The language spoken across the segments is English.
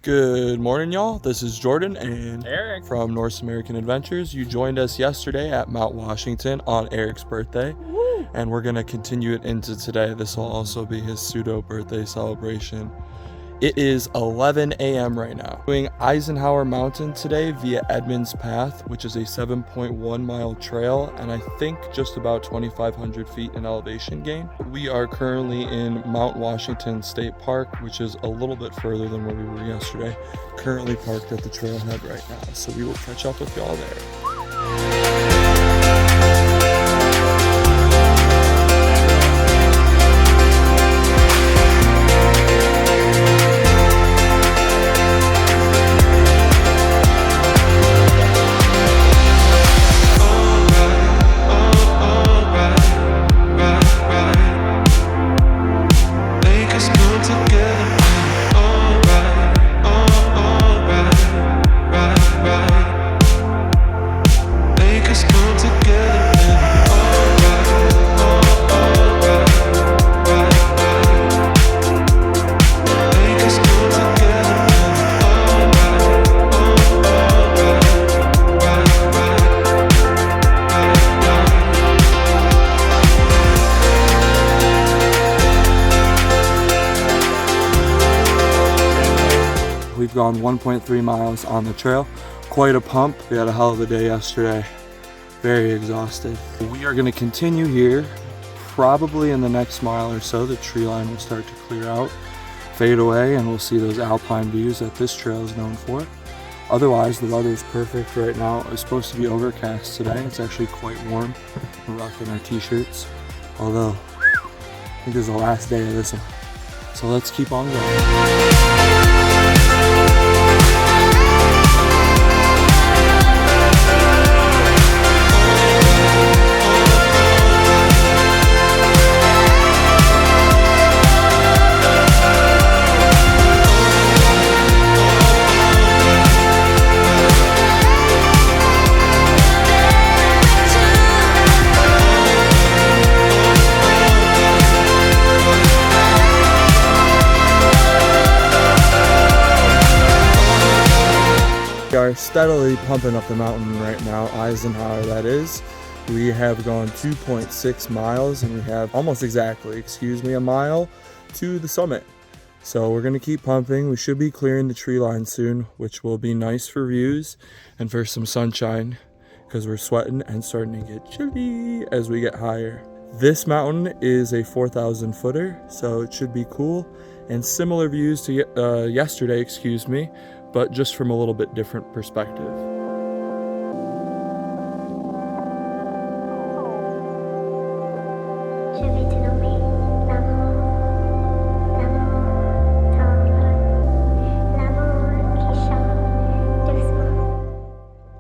Good morning, y'all. This is Jordan and Eric from North American Adventures. You joined us yesterday at Mount Washington on Eric's birthday. Woo! And we're going to continue it into today. This will also be his pseudo birthday celebration. It is 11 a.m. right now. Doing Eisenhower Mountain today via Edmonds Path, which is a 7.1 mile trail and I think just about 2,500 feet in elevation gain. We are currently in Mount Washington State Park, which is a little bit further than where we were yesterday. Currently parked at the trailhead right now, so we will catch up with y'all there. We've gone 1.3 miles on the trail. Quite a pump. We had a hell of a day yesterday. Very exhausted. We are going to continue here. Probably in the next mile or so, the tree line will start to clear out, fade away, and we'll see those alpine views that this trail is known for. Otherwise, the weather is perfect right now. It's supposed to be overcast today. It's actually quite warm. We're rocking our t-shirts. Although, I think this is the last day of this one. So let's keep on going. We are steadily pumping up the mountain right now, Eisenhower that is. We have gone 2.6 miles and we have almost exactly, a mile to the summit. So we're gonna keep pumping. We should be clearing the tree line soon, which will be nice for views and for some sunshine because we're sweating and starting to get chilly as we get higher. This mountain is a 4,000 footer, so it should be cool and similar views to yesterday, but just from a little bit different perspective.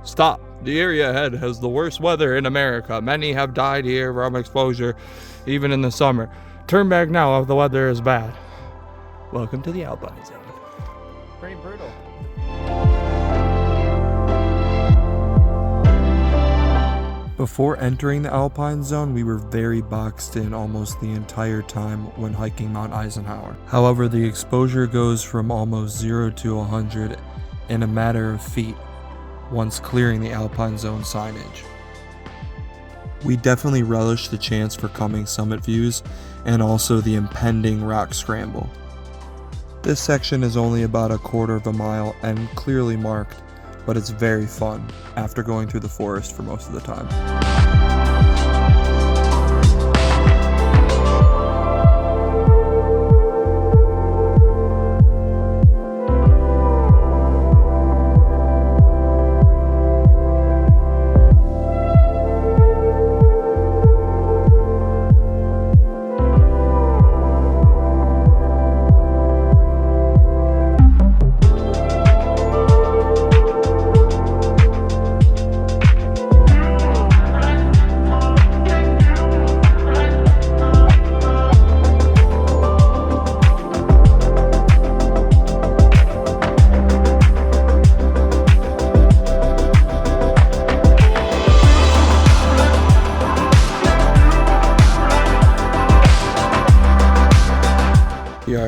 Stop! The area ahead has the worst weather in America. Many have died here from exposure, even in the summer. Turn back now if the weather is bad. Welcome to the Alpine Zone. Pretty brutal. Before entering the Alpine Zone, we were very boxed in almost the entire time when hiking Mount Eisenhower. However, the exposure goes from almost 0 to 100 in a matter of feet once clearing the Alpine Zone signage. We definitely relish the chance for coming summit views and also the impending rock scramble. This section is only about a quarter of a mile and clearly marked, but it's very fun after going through the forest for most of the time.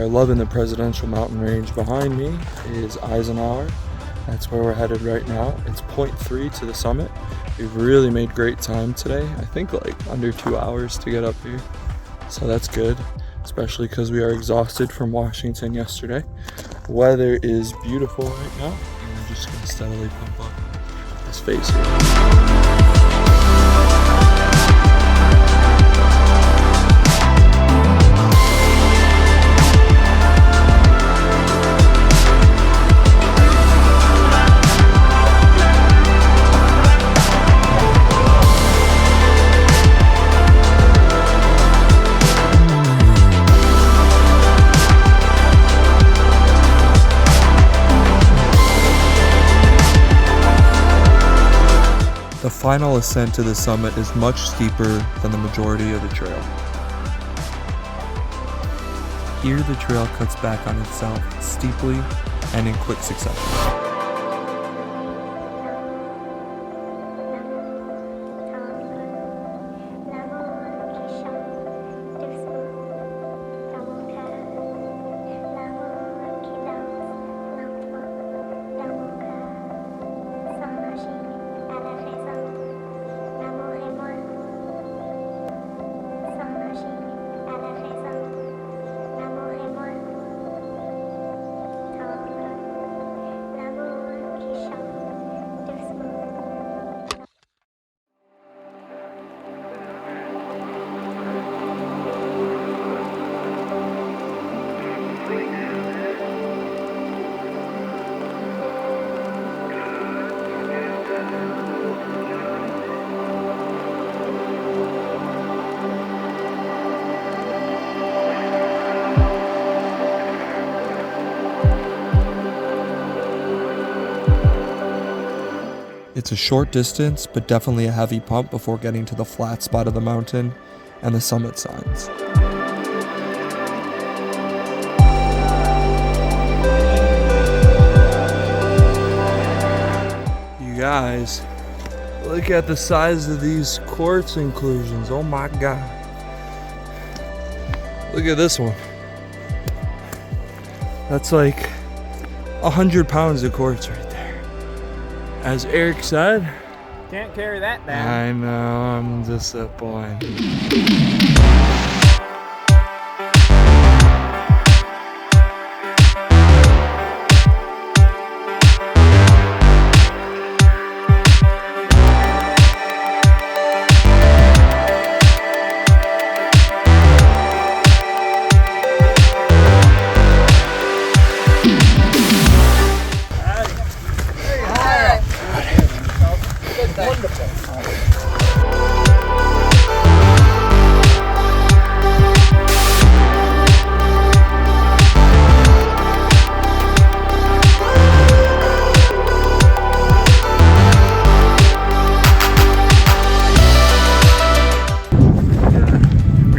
loving the presidential mountain range. Behind me is Eisenhower. That's where we're headed right now. It's 0.3 to the summit. We've really made great time today. I think like under 2 hours to get up here. So that's good, especially because we are exhausted from Washington yesterday. Weather is beautiful right now, and we're just gonna steadily pump up this face here. The final ascent to the summit is much steeper than the majority of the trail. Here the trail cuts back on itself steeply and in quick succession. It's a short distance, but definitely a heavy pump before getting to the flat spot of the mountain and the summit signs. You guys, look at the size of these quartz inclusions. Oh my God. Look at this one. That's like 100 pounds of quartz right there. As Eric said, Can't carry that down. I know, I'm disappointed.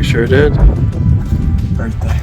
Sure did. Birthday.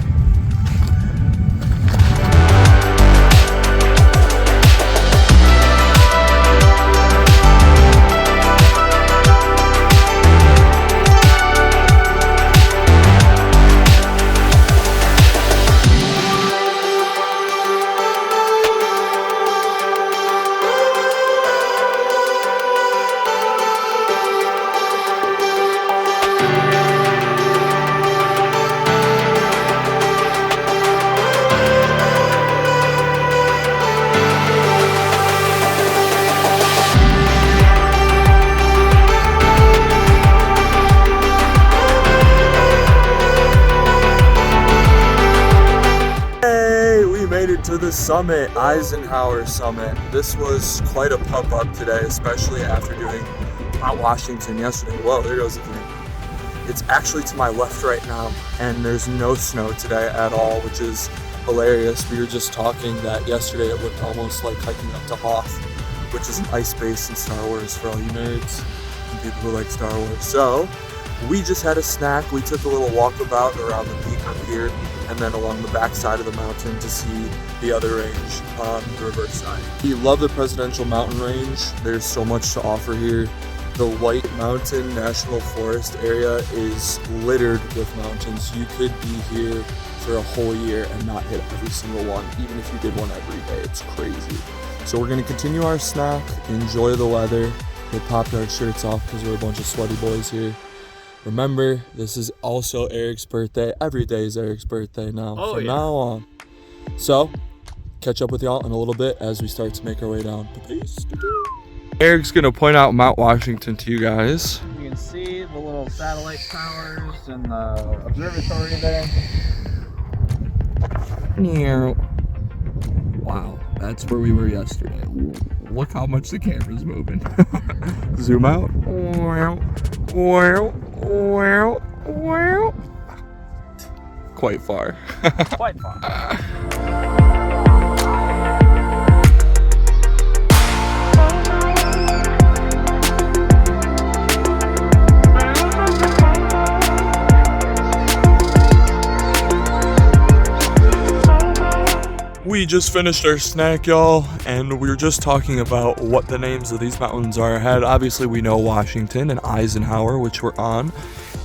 To the summit, Eisenhower summit. This was quite a pump up today, especially after doing Mount Washington yesterday. Whoa, there goes the thing. It's actually to my left right now, and there's no snow today at all, which is hilarious. We were just talking that yesterday it looked almost like hiking up to Hoth, which is an ice base in Star Wars for all you nerds and people who like Star Wars. So we just had a snack. We took a little walkabout around the peak up here and then along the back side of the mountain to see the other range on the reverse side. We love the Presidential Mountain Range. There's so much to offer here. The White Mountain National Forest area is littered with mountains. You could be here for a whole year and not hit every single one, even if you did one every day. It's crazy. So we're gonna continue our snack, enjoy the weather. We popped our shirts off because we're a bunch of sweaty boys here. Remember, this is also Eric's birthday. Every day is Eric's birthday now, from now on. So, catch up with y'all in a little bit as we start to make our way down. Peace. Eric's gonna point out Mount Washington to you guys. You can see the little satellite towers and the observatory there. Wow, that's where we were yesterday. Look how much the camera's moving. Zoom out. Quite far. Quite far. We just finished our snack, y'all, and we were just talking about what the names of these mountains are ahead. Obviously, we know Washington and Eisenhower, which we're on.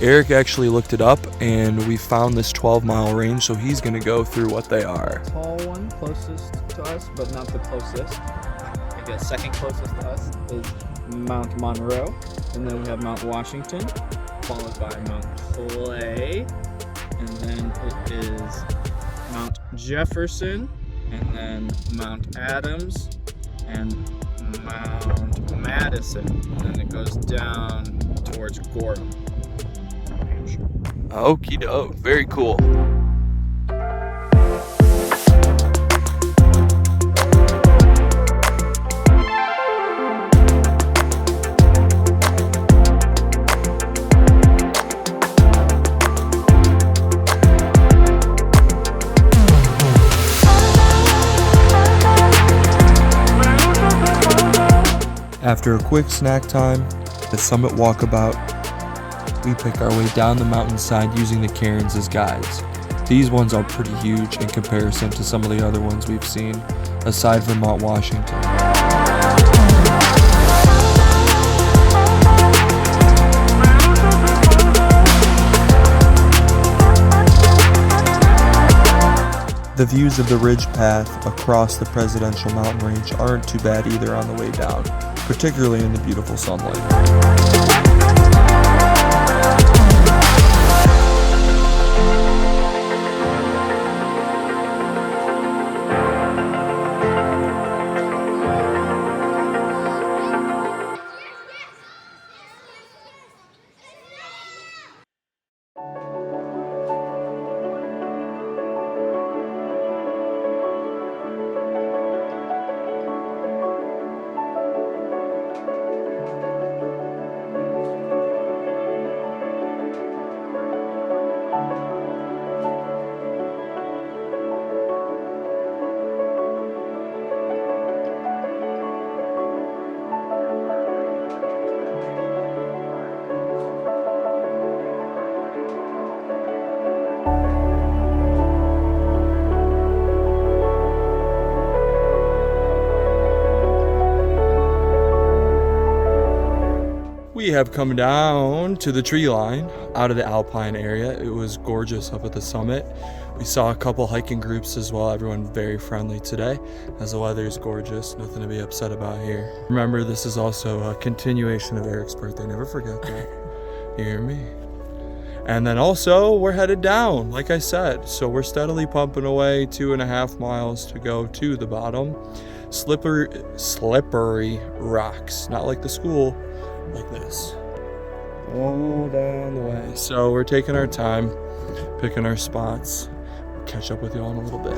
Eric actually looked it up, and we found this 12-mile range, so he's going to go through what they are. Tall one closest to us, but not the closest. I guess second closest to us is Mount Monroe, and then we have Mount Washington, followed by Mount Clay, and then it is Mount Jefferson, and then Mount Adams, and Mount Madison, and then it goes down towards Gorham, Hampshire. Okie doke, very cool. After a quick snack time, the summit walkabout, we pick our way down the mountainside using the cairns as guides. These ones are pretty huge in comparison to some of the other ones we've seen, aside from Mount Washington. The views of the ridge path across the Presidential Mountain Range aren't too bad either on the way down, particularly in the beautiful sunlight. We have come down to the tree line out of the alpine area. It was gorgeous up at the summit. We saw a couple hiking groups as well. Everyone very friendly today as the weather is gorgeous. Nothing to be upset about here. Remember, this is also a continuation of Eric's birthday. Never forget that. You hear me? And then also we're headed down, like I said. So we're steadily pumping away, 2.5 miles to go to the bottom. Slippery rocks, not like the school. Like this, all down the way. So we're taking our time, picking our spots. We'll catch up with y'all in a little bit.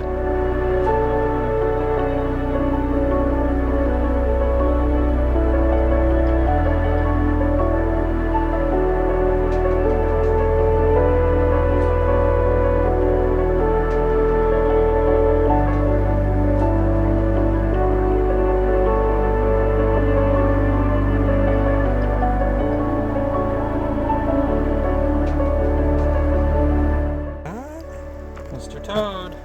Toad.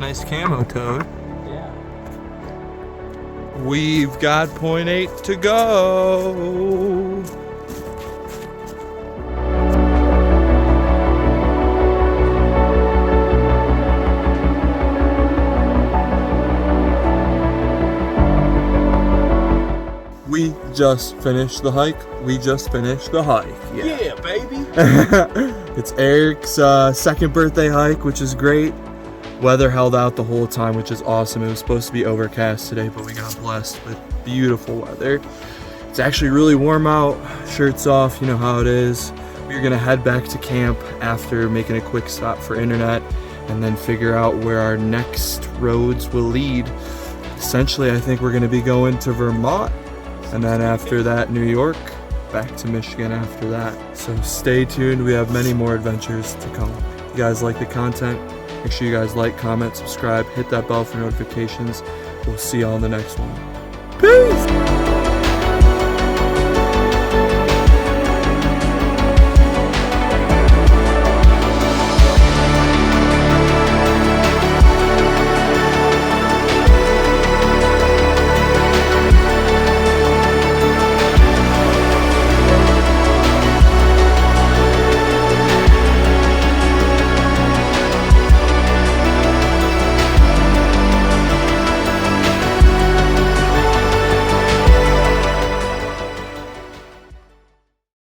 Nice camo, Toad. Yeah. We've got 0.8 to go. just finished the hike. Yeah, baby. It's Eric's second birthday hike, which is great. Weather held out the whole time, which is awesome. It was supposed to be overcast today, but we got blessed with beautiful weather. It's actually really warm out. Shirts off, you know how it is. We're gonna head back to camp after making a quick stop for internet and then figure out where our next roads will lead. Essentially, I think we're gonna be going to Vermont, and then after that, New York, back to Michigan after that. So stay tuned, we have many more adventures to come. If you guys like the content, make sure you guys like, comment, subscribe, hit that bell for notifications. We'll see you on the next one. Peace!